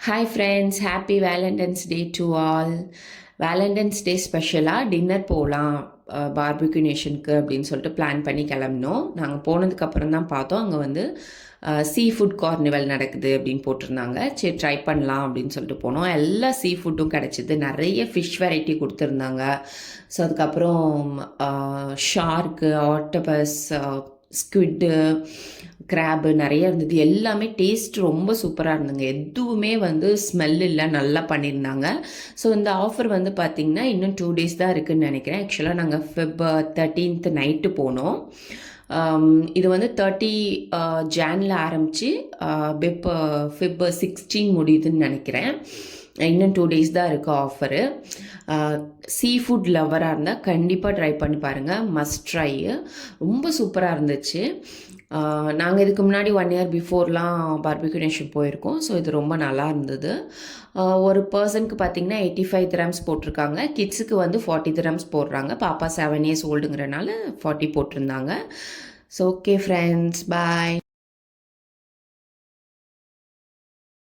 Hi friends, happy Valentine's day to all. Valentine's day ஸ்பெஷலாக dinner போகலாம் barbecue நேஷனுக்கு அப்படின்னு சொல்லிட்டு பிளான் பண்ணி கிளம்பினோம். நாங்கள் போனதுக்கப்புறம் தான் பார்த்தோம், அங்கே வந்து சீ ஃபுட் கார்னிவல் நடக்குது அப்படின்னு போட்டிருந்தாங்க. சரி ட்ரை பண்ணலாம் அப்படின்னு சொல்லிட்டு போனோம். எல்லா சீ ஃபுட்டும் கிடச்சிது. நிறைய ஃபிஷ் வெரைட்டி கொடுத்துருந்தாங்க. ஸோ அதுக்கப்புறம் ஷார்க்கு, ஆக்டோபஸ், ஸ்குவிட்டு, கிராப்பு நிறைய இருந்தது. எல்லாமே டேஸ்ட் ரொம்ப சூப்பராக இருந்ததுங்க. எதுவுமே வந்து ஸ்மெல் இல்லை, நல்லா பண்ணியிருந்தாங்க. ஸோ இந்த ஆஃபர் வந்து பார்த்திங்கன்னா இன்னும் 2 days தான் இருக்குதுன்னு நினைக்கிறேன். ஆக்சுவலாக நாங்கள் Feb 13th நைட்டு போனோம். இது வந்து 30 ஜானில் ஆரம்பித்து Feb 16 முடியுதுன்னு நினைக்கிறேன். இன்னும் 2 days தான் இருக்குது ஆஃபரு. சீ ஃபுட் லவராக இருந்தால் கண்டிப்பாக ட்ரை பண்ணி பாருங்கள், மஸ்ட் ட்ரை. ரொம்ப சூப்பராக இருந்துச்சு. நாங்கள் இதுக்கு முன்னாடி 1 year பிஃபோர்லாம் பார்பிக்யூ நேஷன் போயிருக்கோம். ஸோ இது ரொம்ப நல்லா இருந்தது. ஒரு பர்சனுக்கு பார்த்திங்கன்னா 85 dirhams போட்டிருக்காங்க. கிட்ஸுக்கு வந்து 40 dirhams போடுறாங்க. பாப்பா 7 years ஓல்டுங்கிறனால 40 போட்டிருந்தாங்க. ஸோ ஓகே ஃப்ரெண்ட்ஸ், பாய்.